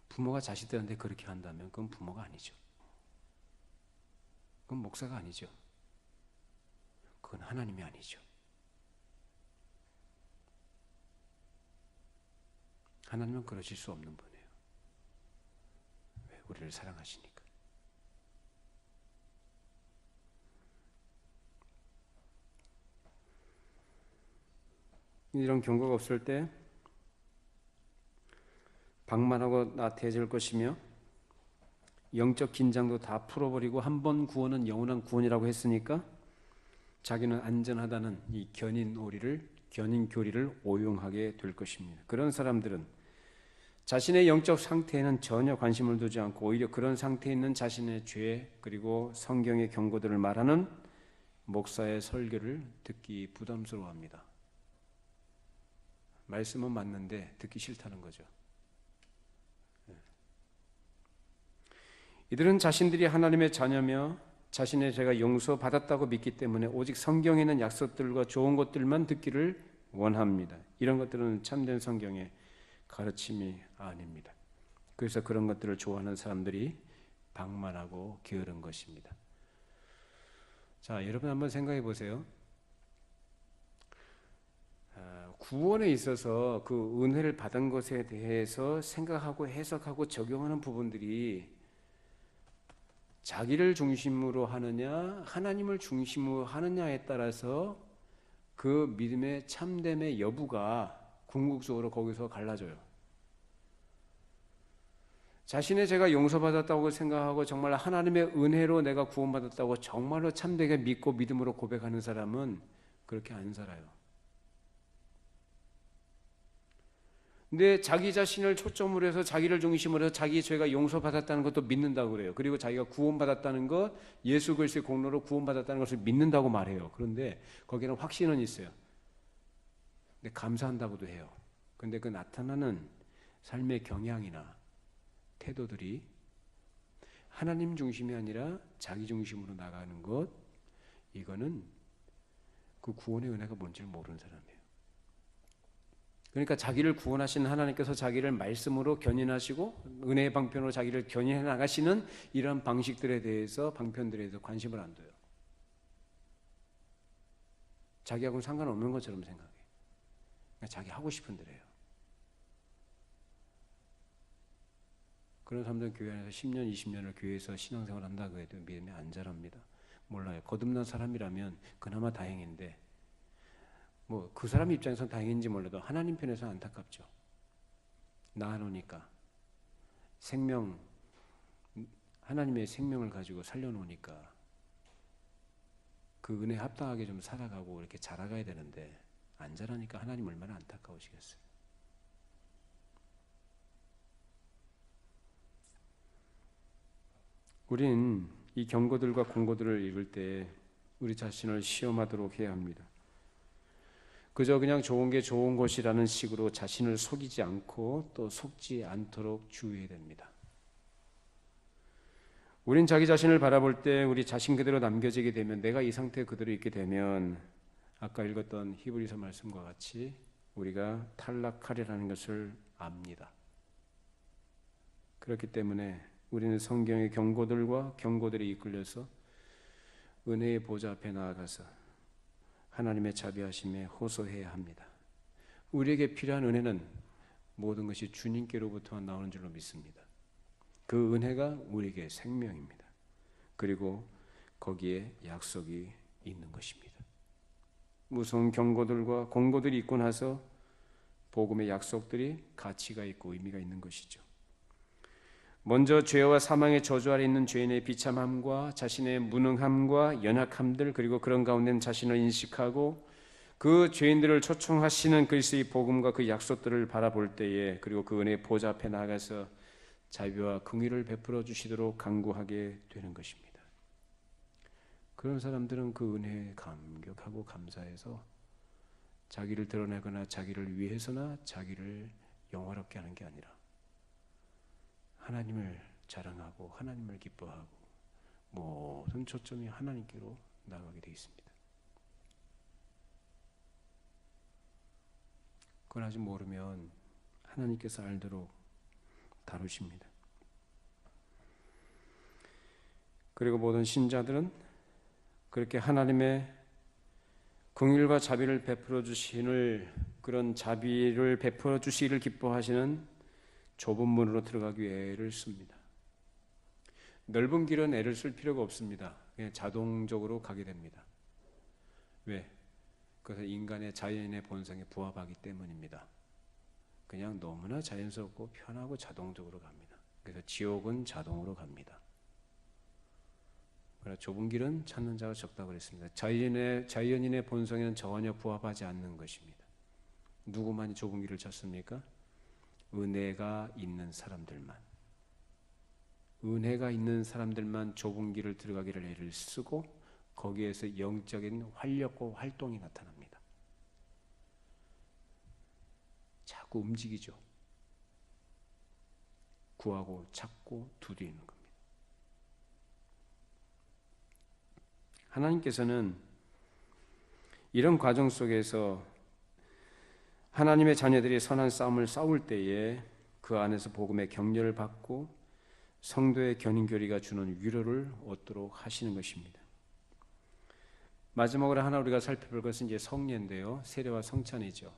부모가 자식들한테 그렇게 한다면 그건 부모가 아니죠. 그건 목사가 아니죠. 그건 하나님이 아니죠. 하나님은 그러실 수 없는 분이에요. 왜? 우리를 사랑하시니까. 이런 경고가 없을 때 방만하고 나태해질 것이며 영적 긴장도 다 풀어버리고 한 번 구원은 영원한 구원이라고 했으니까 자기는 안전하다는 이 견인 교리를 오용하게 될 것입니다. 그런 사람들은 자신의 영적 상태에는 전혀 관심을 두지 않고 오히려 그런 상태에 있는 자신의 죄 그리고 성경의 경고들을 말하는 목사의 설교를 듣기 부담스러워합니다. 말씀은 맞는데 듣기 싫다는 거죠. 이들은 자신들이 하나님의 자녀며 자신의 죄가 용서받았다고 믿기 때문에 오직 성경에 있는 약속들과 좋은 것들만 듣기를 원합니다. 이런 것들은 참된 성경의 가르침이 아닙니다. 그래서 그런 것들을 좋아하는 사람들이 방만하고 게으른 것입니다. 자, 여러분 한번 생각해 보세요. 구원에 있어서 그 은혜를 받은 것에 대해서 생각하고 해석하고 적용하는 부분들이 자기를 중심으로 하느냐 하나님을 중심으로 하느냐에 따라서 그 믿음의 참됨의 여부가 궁극적으로 거기서 갈라져요. 자신의 죄가 용서받았다고 생각하고 정말 하나님의 은혜로 내가 구원받았다고 정말로 참되게 믿고 믿음으로 고백하는 사람은 그렇게 안 살아요. 근데 자기 자신을 초점으로 해서 자기를 중심으로 해서 자기 죄가 용서받았다는 것도 믿는다고 그래요. 그리고 자기가 구원받았다는 것, 예수 그리스도의 공로로 구원받았다는 것을 믿는다고 말해요. 그런데 거기는 확신은 있어요. 근데 감사한다고도 해요. 근데 그 나타나는 삶의 경향이나 태도들이 하나님 중심이 아니라 자기 중심으로 나가는 것, 이거는 그 구원의 은혜가 뭔지를 모르는 사람이에요. 그러니까 자기를 구원하신 하나님께서 자기를 말씀으로 견인하시고 은혜의 방편으로 자기를 견인해 나가시는 이런 방식들에 대해서, 방편들에 대해서 관심을 안 둬요. 자기하고는 상관없는 것처럼 생각해요. 자기 하고 싶은 대로 해요. 그런 사람들은 교회 안에서 10년, 20년을 교회에서 신앙생활 한다고 해도 믿음이 안 자랍니다. 몰라요. 거듭난 사람이라면 그나마 다행인데, 뭐 그 사람 입장에서는 다행인지 몰라도 하나님 편에서는 안타깝죠. 낳아놓으니까 생명, 하나님의 생명을 가지고 살려놓으니까 그 은혜에 합당하게 좀 살아가고 이렇게 자라가야 되는데 안 자라니까 하나님 얼마나 안타까우시겠어요. 우린 이 경고들과 공고들을 읽을 때 우리 자신을 시험하도록 해야 합니다. 그저 그냥 좋은 게 좋은 것이라는 식으로 자신을 속이지 않고 또 속지 않도록 주의해야 됩니다. 우린 자기 자신을 바라볼 때 우리 자신 그대로 남겨지게 되면, 내가 이 상태에 그대로 있게 되면 아까 읽었던 히브리서 말씀과 같이 우리가 탈락하리라는 것을 압니다. 그렇기 때문에 우리는 성경의 경고들과 경고들에 이끌려서 은혜의 보좌 앞에 나아가서 하나님의 자비하심에 호소해야 합니다. 우리에게 필요한 은혜는 모든 것이 주님께로부터 나오는 줄로 믿습니다. 그 은혜가 우리에게 생명입니다. 그리고 거기에 약속이 있는 것입니다. 무서운 경고들과 공고들이 있고 나서 복음의 약속들이 가치가 있고 의미가 있는 것이죠. 먼저 죄와 사망의 저주 아래 있는 죄인의 비참함과 자신의 무능함과 연약함들, 그리고 그런 가운데는 자신을 인식하고 그 죄인들을 초청하시는 그리스도의 복음과 그 약속들을 바라볼 때에, 그리고 그 은혜의 보좌 앞에 나가서 자비와 긍휼을 베풀어 주시도록 간구하게 되는 것입니다. 그런 사람들은 그 은혜에 감격하고 감사해서 자기를 드러내거나 자기를 위해서나 자기를 영화롭게 하는 게 아니라 하나님을 자랑하고 하나님을 기뻐하고 모든 초점이 하나님께로 나가게 되어 있습니다. 그걸 아직 모르면 하나님께서 알도록 다루십니다. 그리고 모든 신자들은 그렇게 하나님의 긍휼과 자비를 베풀어 주시는, 그런 자비를 베풀어 주시기를 기뻐하시는 좁은 문으로 들어가기 위해 애를 씁니다. 넓은 길은 애를 쓸 필요가 없습니다. 그냥 자동적으로 가게 됩니다. 왜? 그것은 인간의 자연의 본성에 부합하기 때문입니다. 그냥 너무나 자연스럽고 편하고 자동적으로 갑니다. 그래서 지옥은 자동으로 갑니다. 그러나 좁은 길은 찾는 자가 적다고 그랬습니다. 자연인의 본성에는 전혀 부합하지 않는 것입니다. 누구만이 좁은 길을 찾습니까? 은혜가 있는 사람들만, 은혜가 있는 사람들만 좁은 길을 들어가기를 애를 쓰고 거기에서 영적인 활력과 활동이 나타납니다. 자꾸 움직이죠. 구하고 찾고 두드리는 겁니다. 하나님께서는 이런 과정 속에서 하나님의 자녀들이 선한 싸움을 싸울 때에 그 안에서 복음의 격려를 받고 성도의 견인교리가 주는 위로를 얻도록 하시는 것입니다. 마지막으로 하나 우리가 살펴볼 것은 이제 성례인데요. 세례와 성찬이죠.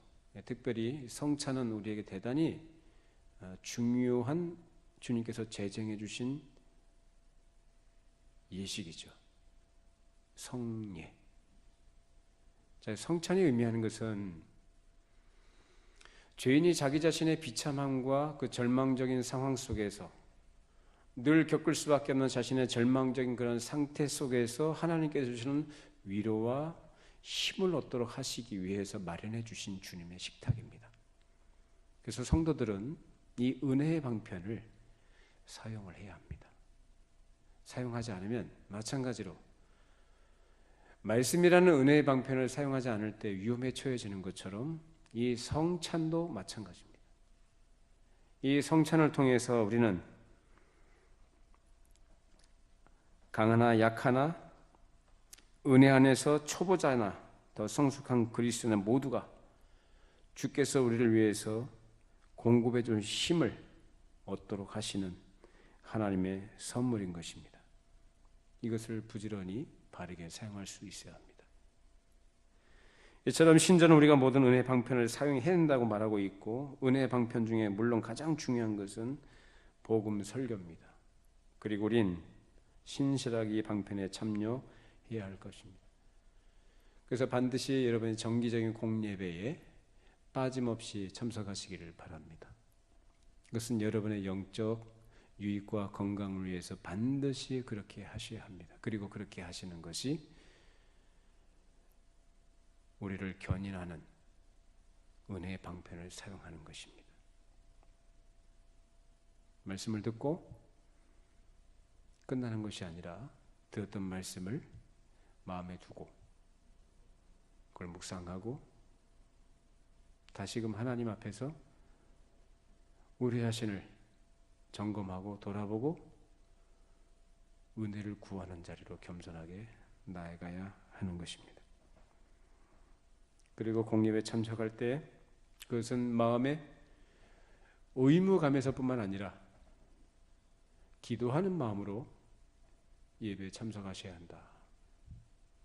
특별히 성찬은 우리에게 대단히 중요한, 주님께서 제정해 주신 예식이죠. 성례. 자, 성찬이 의미하는 것은 죄인이 자기 자신의 비참함과 그 절망적인 상황 속에서 늘 겪을 수밖에 없는 자신의 절망적인 그런 상태 속에서 하나님께서 주시는 위로와 힘을 얻도록 하시기 위해서 마련해 주신 주님의 식탁입니다. 그래서 성도들은 이 은혜의 방편을 사용을 해야 합니다. 사용하지 않으면 마찬가지로 말씀이라는 은혜의 방편을 사용하지 않을 때 위험에 처해지는 것처럼 이 성찬도 마찬가지입니다. 이 성찬을 통해서 우리는 강하나 약하나 은혜 안에서 초보자나 더 성숙한 그리스도인 모두가 주께서 우리를 위해서 공급해 준 힘을 얻도록 하시는 하나님의 선물인 것입니다. 이것을 부지런히 바르게 사용할 수 있어야 합니다. 이처럼 신자는 우리가 모든 은혜의 방편을 사용해야 된다고 말하고 있고, 은혜의 방편 중에 물론 가장 중요한 것은 복음 설교입니다. 그리고 우린 신실하게 이 방편에 참여해야 할 것입니다. 그래서 반드시 여러분이 정기적인 공예배에 빠짐없이 참석하시기를 바랍니다. 그것은 여러분의 영적 유익과 건강을 위해서 반드시 그렇게 하셔야 합니다. 그리고 그렇게 하시는 것이 우리를 견인하는 은혜의 방편을 사용하는 것입니다. 말씀을 듣고 끝나는 것이 아니라 들었던 말씀을 마음에 두고 그걸 묵상하고 다시금 하나님 앞에서 우리 자신을 점검하고 돌아보고 은혜를 구하는 자리로 겸손하게 나아가야 하는 것입니다. 그리고 공예배에 참석할 때 그것은 마음의 의무감에서뿐만 아니라 기도하는 마음으로 예배에 참석하셔야 한다.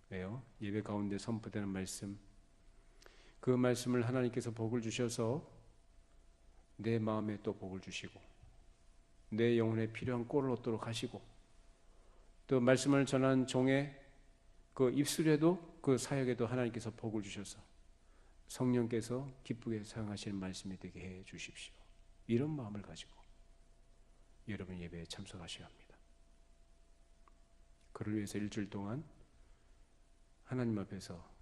왜요? 예배 가운데 선포되는 말씀, 그 말씀을 하나님께서 복을 주셔서 내 마음에 또 복을 주시고 내 영혼에 필요한 꼴을 얻도록 하시고 또 말씀을 전한 종의 그 입술에도 그 사역에도 하나님께서 복을 주셔서 성령께서 기쁘게 사용하시는 말씀이 되게 해 주십시오. 이런 마음을 가지고 여러분 예배에 참석하셔야 합니다. 그를 위해서 일주일 동안 하나님 앞에서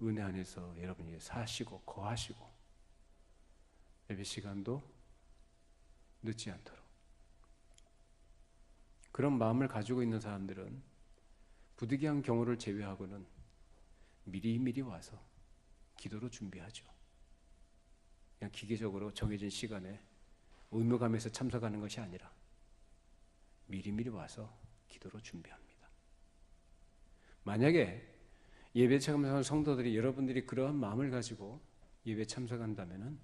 은혜 안에서 여러분이 사시고 거하시고 예배 시간도 늦지 않도록 그런 마음을 가지고 있는 사람들은 부득이한 경우를 제외하고는 미리미리 와서 기도로 준비하죠. 그냥 기계적으로 정해진 시간에 의무감에서 참석하는 것이 아니라 미리미리 와서 기도로 준비합니다. 만약에 예배 참석하는 성도들이 여러분들이 그러한 마음을 가지고 예배 참석한다면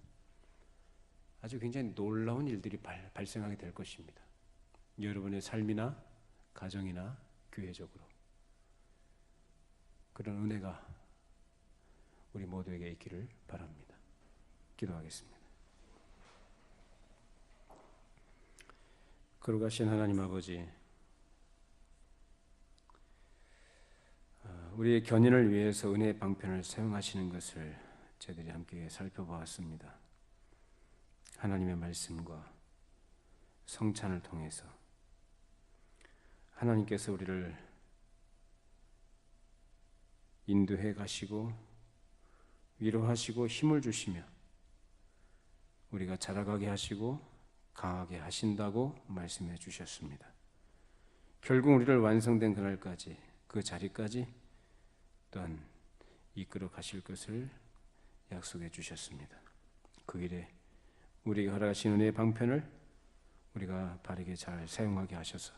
아주 굉장히 놀라운 일들이 발생하게 될 것입니다. 여러분의 삶이나 가정이나 교회적으로 그런 은혜가 우리 모두에게 있기를 바랍니다. 기도하겠습니다. 거룩하신 하나님 아버지, 우리의 견인을 위해서 은혜의 방편을 사용하시는 것을 저희들이 함께 살펴보았습니다. 하나님의 말씀과 성찬을 통해서 하나님께서 우리를 인도해 가시고 위로하시고 힘을 주시며 우리가 자라가게 하시고 강하게 하신다고 말씀해 주셨습니다. 결국 우리를 완성된 그날까지 그 자리까지 또한 이끌어 가실 것을 약속해 주셨습니다. 그 일에 우리에게 허락하신 은혜의 방편을 우리가 바르게 잘 사용하게 하셔서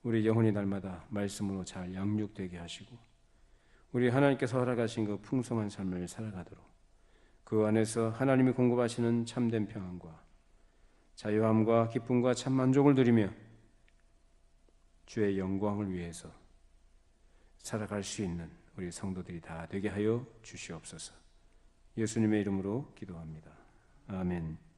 우리 영혼이 날마다 말씀으로 잘 양육되게 하시고 우리 하나님께서 허락하신 그 풍성한 삶을 살아가도록 그 안에서 하나님이 공급하시는 참된 평안과 자유함과 기쁨과 참 만족을 누리며 주의 영광을 위해서 살아갈 수 있는 우리 성도들이 다 되게 하여 주시옵소서. 예수님의 이름으로 기도합니다. 아멘.